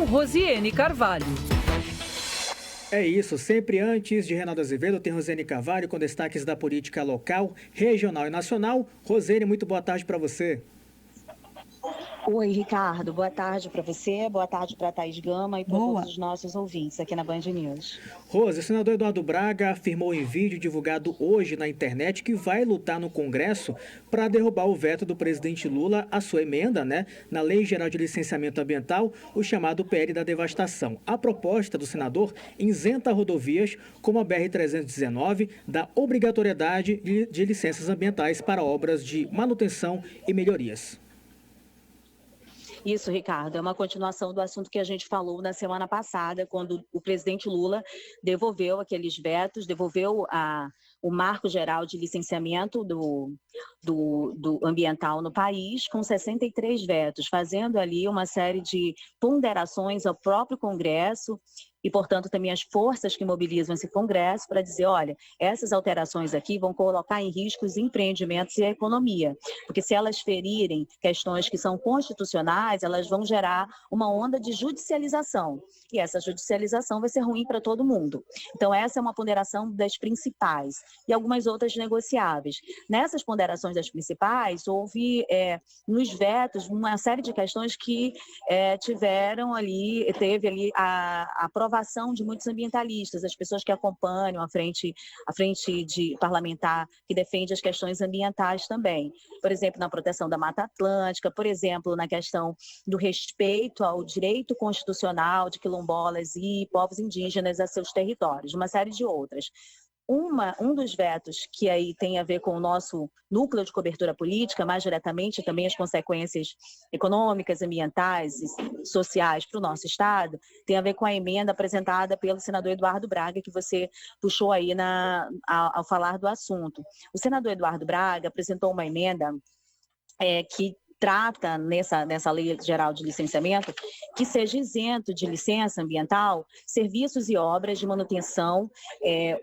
Rosiane Carvalho. É isso, sempre antes de Reinaldo Azevedo, tem Rosiane Carvalho com destaques da política local, regional e nacional. Rosiane, muito boa tarde para você. Oi, Ricardo. Boa tarde para você, boa tarde para a Thaís Gama e para todos os nossos ouvintes aqui na Band News. Rose, o senador Eduardo Braga afirmou em vídeo divulgado hoje na internet que vai lutar no Congresso para derrubar o veto do presidente Lula à sua emenda, na Lei Geral de Licenciamento Ambiental, o chamado PL da devastação. A proposta do senador isenta rodovias como a BR-319 da obrigatoriedade de licenças ambientais para obras de manutenção e melhorias. Isso, Ricardo, é uma continuação do assunto que a gente falou na semana passada, quando o presidente Lula devolveu aqueles vetos, devolveu o marco geral de licenciamento do ambiental no país, com 63 vetos, fazendo ali uma série de ponderações ao próprio Congresso e, portanto, também as forças que mobilizam esse Congresso para dizer, olha, essas alterações aqui vão colocar em risco os empreendimentos e a economia, porque se elas ferirem questões que são constitucionais, elas vão gerar uma onda de judicialização, e essa judicialização vai ser ruim para todo mundo. Então, essa é uma ponderação das principais, e algumas outras negociáveis. Nessas ponderações das principais, houve, nos vetos, uma série de questões que teve ali a aprovação de muitos ambientalistas, as pessoas que acompanham a frente de parlamentar que defende as questões ambientais também. Por exemplo, na proteção da Mata Atlântica, por exemplo, na questão do respeito ao direito constitucional de quilombolas e povos indígenas a seus territórios, uma série de outras. Um dos vetos que aí tem a ver com o nosso núcleo de cobertura política, mais diretamente também as consequências econômicas, ambientais e sociais para o nosso Estado, tem a ver com a emenda apresentada pelo senador Eduardo Braga, que você puxou aí ao falar do assunto. O senador Eduardo Braga apresentou uma emenda que trata nessa Lei Geral de Licenciamento que seja isento de licença ambiental serviços e obras de manutenção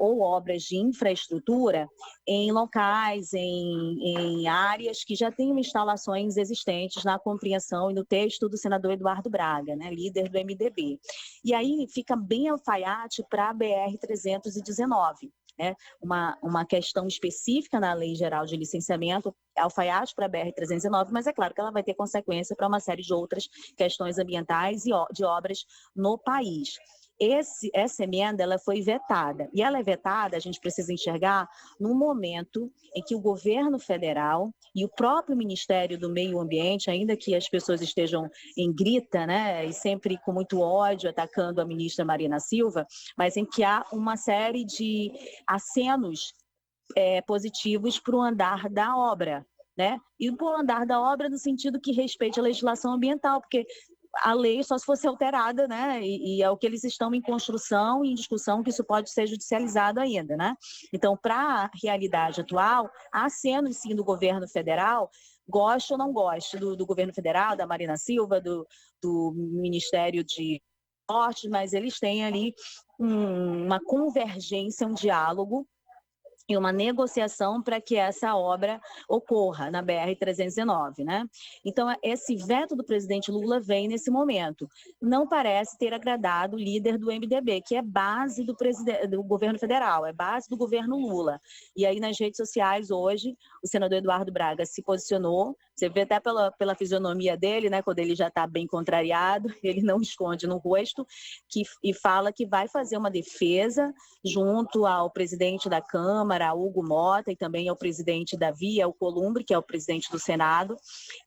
ou obras de infraestrutura em locais, em áreas que já tenham instalações existentes na compreensão e no texto do senador Eduardo Braga, líder do MDB. E aí fica bem alfaiate para a BR-319. Uma questão específica na Lei Geral de Licenciamento, alfaiate para a BR-319, mas é claro que ela vai ter consequência para uma série de outras questões ambientais e de obras no país. Essa emenda ela foi vetada, e ela é vetada, a gente precisa enxergar, no momento em que o governo federal e o próprio Ministério do Meio Ambiente, ainda que as pessoas estejam em grita, e sempre com muito ódio atacando a ministra Marina Silva, mas em que há uma série de acenos positivos para o andar da obra, E para o andar da obra no sentido que respeite a legislação ambiental, porque a lei só se fosse alterada, E é o que eles estão em construção e em discussão, que isso pode ser judicializado ainda, Então, para a realidade atual, há acenos, sim, do governo federal, goste ou não goste do governo federal, da Marina Silva, do Ministério de Esportes, mas eles têm ali uma convergência, um diálogo e uma negociação para que essa obra ocorra na BR-319, Então, esse veto do presidente Lula vem nesse momento. Não parece ter agradado o líder do MDB, que é base do governo federal, é base do governo Lula. E aí, nas redes sociais, hoje, o senador Eduardo Braga se posicionou, você vê até pela fisionomia dele, quando ele já está bem contrariado, ele não esconde no rosto, e fala que vai fazer uma defesa junto ao presidente da Câmara, Hugo Mota, e também ao presidente Davi Alcolumbre, que é o presidente do Senado,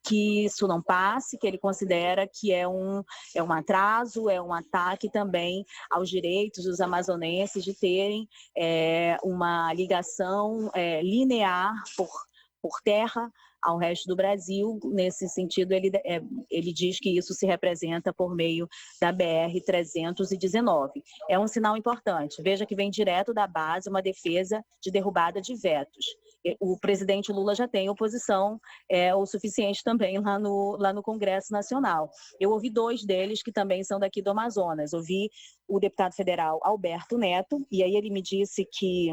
que isso não passe, que ele considera que é um atraso, é um ataque também aos direitos dos amazonenses de terem uma ligação linear por terra ao resto do Brasil. Nesse sentido, ele diz que isso se representa por meio da BR-319. É um sinal importante. Veja que vem direto da base uma defesa de derrubada de vetos. O presidente Lula já tem oposição o suficiente também lá no Congresso Nacional. Eu ouvi dois deles que também são daqui do Amazonas. Ouvi o deputado federal Alberto Neto, e aí ele me disse que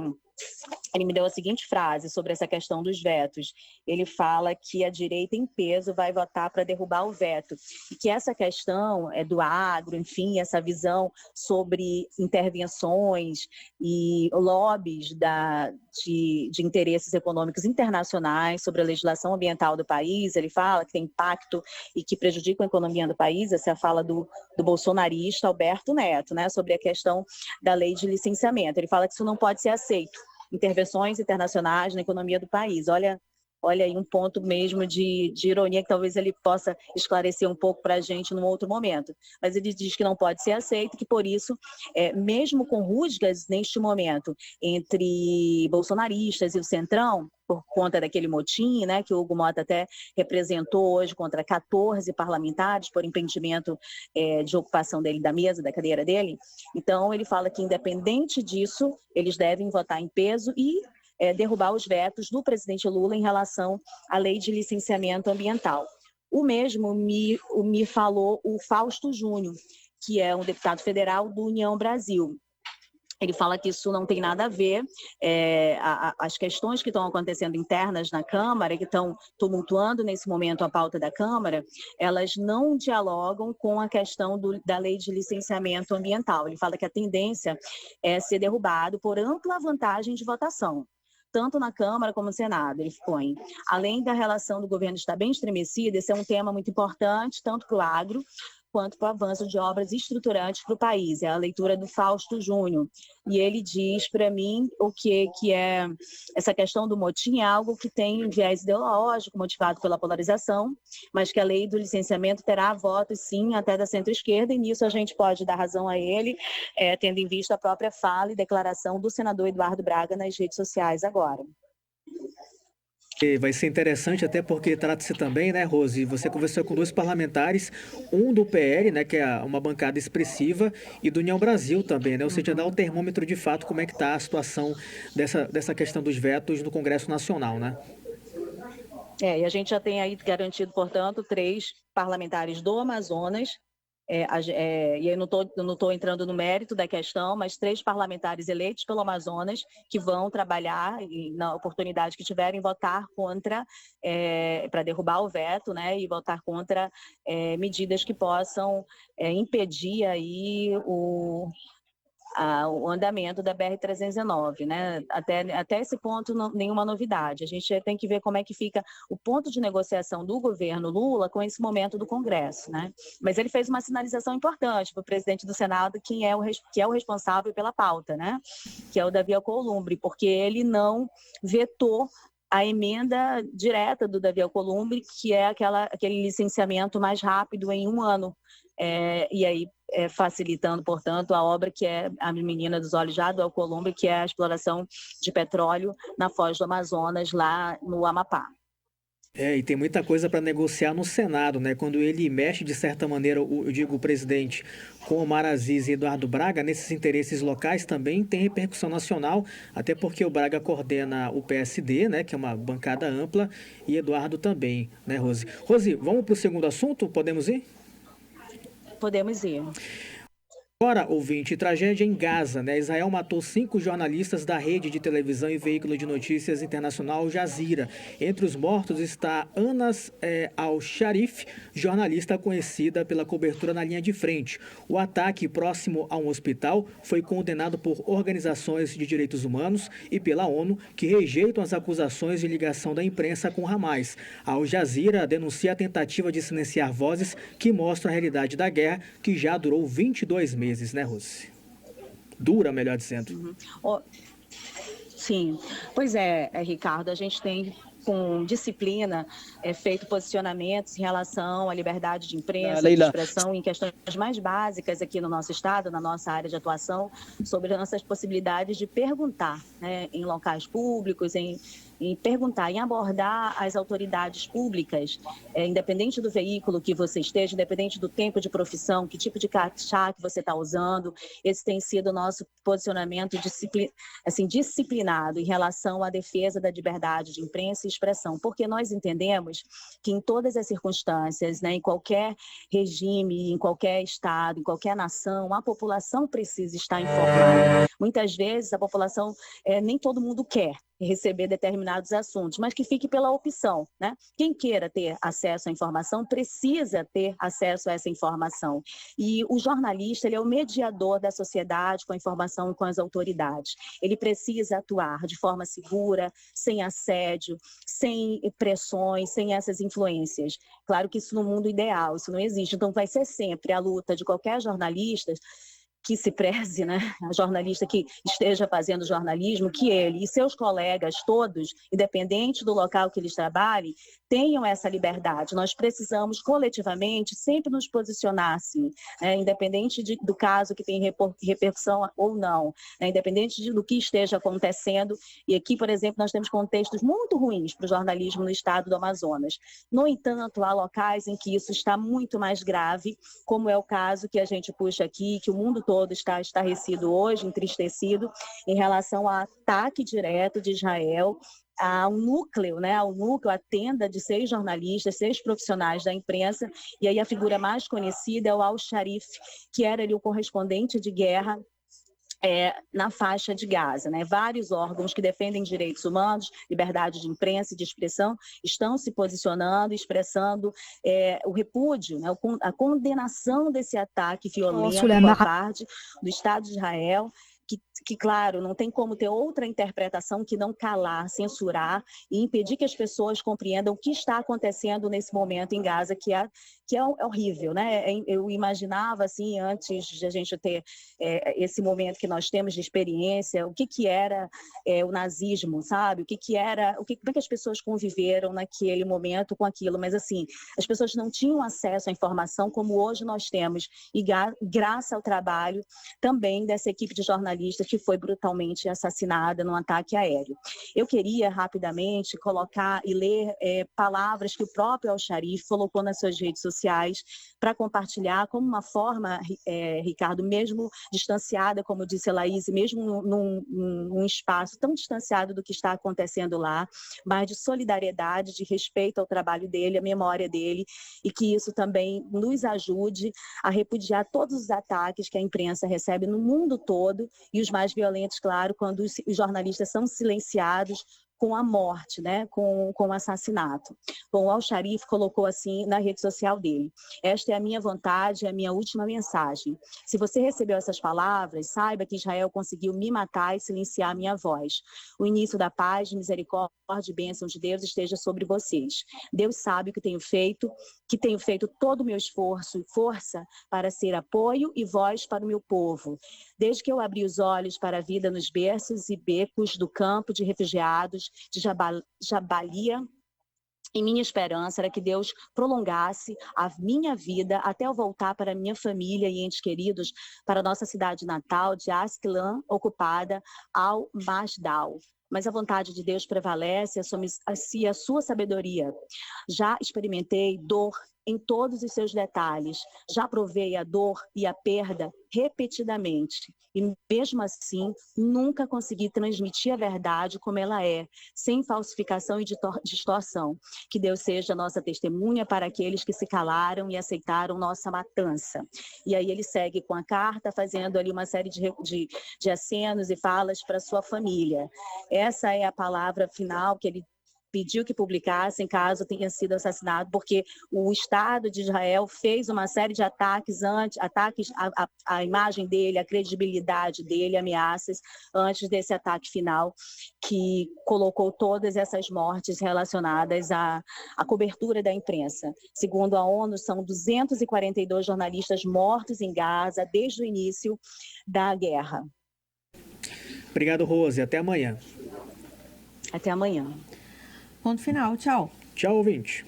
ele me deu a seguinte frase sobre essa questão dos vetos. Ele fala que a direita em peso vai votar para derrubar o veto e que essa questão do agro, enfim, essa visão sobre intervenções e lobbies de interesses econômicos internacionais sobre a legislação ambiental do país. Ele fala que tem impacto e que prejudica a economia do país. Essa é a fala do bolsonarista Alberto Neto, né, sobre a questão da lei de licenciamento. Ele fala que isso não pode ser aceito. Intervenções internacionais na economia do país. Olha aí um ponto mesmo de ironia que talvez ele possa esclarecer um pouco para a gente num outro momento. Mas ele diz que não pode ser aceito, que por isso, mesmo com rusgas neste momento entre bolsonaristas e o Centrão, por conta daquele motim, né, que o Hugo Mota até representou hoje contra 14 parlamentares por impedimento de ocupação dele da mesa, da cadeira dele. Então, ele fala que, independente disso, eles devem votar em peso e derrubar os vetos do presidente Lula em relação à lei de licenciamento ambiental. O mesmo me falou o Fausto Júnior, que é um deputado federal do União Brasil. Ele fala que isso não tem nada a ver, as questões que estão acontecendo internas na Câmara, que estão tumultuando nesse momento a pauta da Câmara, elas não dialogam com a questão da lei de licenciamento ambiental. Ele fala que a tendência é ser derrubado por ampla vantagem de votação, tanto na Câmara como no Senado. Ele põe, além da relação do governo estar bem estremecida, esse é um tema muito importante, tanto para o agro, quanto para o avanço de obras estruturantes para o país. É a leitura do Fausto Júnior. E ele diz para mim o que é essa questão do motim é algo que tem viés ideológico, motivado pela polarização, mas que a lei do licenciamento terá votos, sim, até da centro-esquerda, e nisso a gente pode dar razão a ele, tendo em vista a própria fala e declaração do senador Eduardo Braga nas redes sociais agora. Vai ser interessante, até porque trata-se também, né, Rose? Você conversou com 2 parlamentares, um do PL, né, que é uma bancada expressiva, e do União Brasil também, né? Ou seja, dá o termômetro de fato como é que está a situação dessa questão dos vetos no Congresso Nacional, né? E a gente já tem aí garantido, portanto, 3 parlamentares do Amazonas. E eu não estou entrando no mérito da questão, mas 3 parlamentares eleitos pelo Amazonas que vão trabalhar e, na oportunidade que tiverem, votar contra, para derrubar o veto, né, e votar contra medidas que possam impedir aí o andamento da BR-319, né? Até esse ponto, nenhuma novidade. A gente tem que ver como é que fica o ponto de negociação do governo Lula com esse momento do Congresso, né? Mas ele fez uma sinalização importante para o presidente do Senado, que é o responsável pela pauta, né? Que é o Davi Alcolumbre, porque ele não vetou a emenda direta do Davi Alcolumbre, que é aquele licenciamento mais rápido em 1 ano. E aí facilitando, portanto, a obra que é a menina dos olhos já do Alcolumbre, que é a exploração de petróleo na foz do Amazonas, lá no Amapá. E tem muita coisa para negociar no Senado, né? Quando ele mexe, de certa maneira, o presidente, com Omar Aziz e Eduardo Braga, nesses interesses locais também tem repercussão nacional, até porque o Braga coordena o PSD, né? Que é uma bancada ampla, e Eduardo também, né, Rose? Rose, vamos para o segundo assunto? Podemos ir? Podemos ir. Agora, ouvinte, tragédia em Gaza, né? Israel matou 5 jornalistas da rede de televisão e veículo de notícias internacional Al Jazeera. Entre os mortos está Anas Al-Sharif, jornalista conhecida pela cobertura na linha de frente. O ataque próximo a um hospital foi condenado por organizações de direitos humanos e pela ONU, que rejeitam as acusações de ligação da imprensa com Hamas. A Al Jazeera denuncia a tentativa de silenciar vozes que mostram a realidade da guerra, que já durou 22 meses. Né, Rose? Dura, melhor dizendo. Sim. Pois é, Ricardo, a gente tem, com disciplina, feito posicionamentos em relação à liberdade de imprensa, de expressão, em questões mais básicas aqui no nosso estado, na nossa área de atuação, sobre nossas possibilidades de perguntar, né, em locais públicos, em em perguntar, em abordar as autoridades públicas, independente do veículo que você esteja, independente do tempo de profissão, que tipo de crachá que você está usando. Esse tem sido o nosso posicionamento disciplinado em relação à defesa da liberdade de imprensa e expressão, porque nós entendemos que em todas as circunstâncias, né, em qualquer regime, em qualquer estado, em qualquer nação, a população precisa estar informada. Muitas vezes a população, nem todo mundo quer receber determinados assuntos, mas que fique pela opção, né? Quem queira ter acesso à informação precisa ter acesso a essa informação. E o jornalista, ele é o mediador da sociedade com a informação e com as autoridades. Ele precisa atuar de forma segura, sem assédio, sem pressões, sem essas influências. Claro que isso no mundo ideal, isso não existe. Então vai ser sempre a luta de qualquer jornalista que se preze, né? A jornalista que esteja fazendo jornalismo, que ele e seus colegas todos, independente do local que eles trabalhem, tenham essa liberdade. Nós precisamos coletivamente sempre nos posicionar assim, né? Independente do caso que tem repercussão ou não, né? Independente do que esteja acontecendo. E aqui, por exemplo, nós temos contextos muito ruins para o jornalismo no estado do Amazonas. No entanto, há locais em que isso está muito mais grave, como é o caso que a gente puxa aqui, que o mundo todo está estarrecido hoje, entristecido, em relação ao ataque direto de Israel ao núcleo, né, a tenda de 6 jornalistas, 6 profissionais da imprensa, e aí a figura mais conhecida é o Al-Sharif, que era ali o correspondente de guerra na faixa de Gaza, né? Vários órgãos que defendem direitos humanos, liberdade de imprensa e de expressão, estão se posicionando, expressando o repúdio, né? A condenação desse ataque violento por parte do Estado de Israel, que, claro, não tem como ter outra interpretação que não calar, censurar e impedir que as pessoas compreendam o que está acontecendo nesse momento em Gaza, que é horrível, né? Eu imaginava, assim, antes de a gente ter esse momento que nós temos de experiência, o que era o nazismo, sabe? Como é que as pessoas conviveram naquele momento com aquilo, mas, assim, as pessoas não tinham acesso à informação como hoje nós temos, e graças ao trabalho também dessa equipe de jornalistas que foi brutalmente assassinada num ataque aéreo. Eu queria rapidamente colocar e ler palavras que o próprio Al-Sharif colocou nas suas redes sociais para compartilhar como uma forma, Ricardo, mesmo distanciada, como disse a Laís, mesmo num espaço tão distanciado do que está acontecendo lá, mas de solidariedade, de respeito ao trabalho dele, à memória dele, e que isso também nos ajude a repudiar todos os ataques que a imprensa recebe no mundo todo, e os mais violentos, claro, quando os jornalistas são silenciados com a morte, né, com o assassinato. Bom, o Al-Sharif colocou assim na rede social dele: esta é a minha vontade, é a minha última mensagem. Se você recebeu essas palavras, saiba que Israel conseguiu me matar e silenciar a minha voz. O início da paz, misericórdia e bênção de Deus esteja sobre vocês. Deus sabe o que tenho feito todo o meu esforço e força para ser apoio e voz para o meu povo. Desde que eu abri os olhos para a vida nos berços e becos do campo de refugiados de Jabalia, e minha esperança era que Deus prolongasse a minha vida até eu voltar para minha família e entes queridos, para a nossa cidade natal de Ascalon, ocupada ao Masdal. Mas a vontade de Deus prevalece e a sua sabedoria. Já experimentei dor em todos os seus detalhes, já provei a dor e a perda repetidamente, e mesmo assim nunca consegui transmitir a verdade como ela é, sem falsificação e distorção. Que Deus seja nossa testemunha para aqueles que se calaram e aceitaram nossa matança. E aí ele segue com a carta, fazendo ali uma série de acenos e falas para sua família. Essa é a palavra final que ele pediu que publicassem caso tenha sido assassinado, porque o Estado de Israel fez uma série de ataques à imagem dele, à credibilidade dele, ameaças, antes desse ataque final, que colocou todas essas mortes relacionadas à cobertura da imprensa. Segundo a ONU, são 242 jornalistas mortos em Gaza desde o início da guerra. Obrigado, Rose. Até amanhã. Até amanhã. Ponto final. Tchau. Tchau, ouvinte.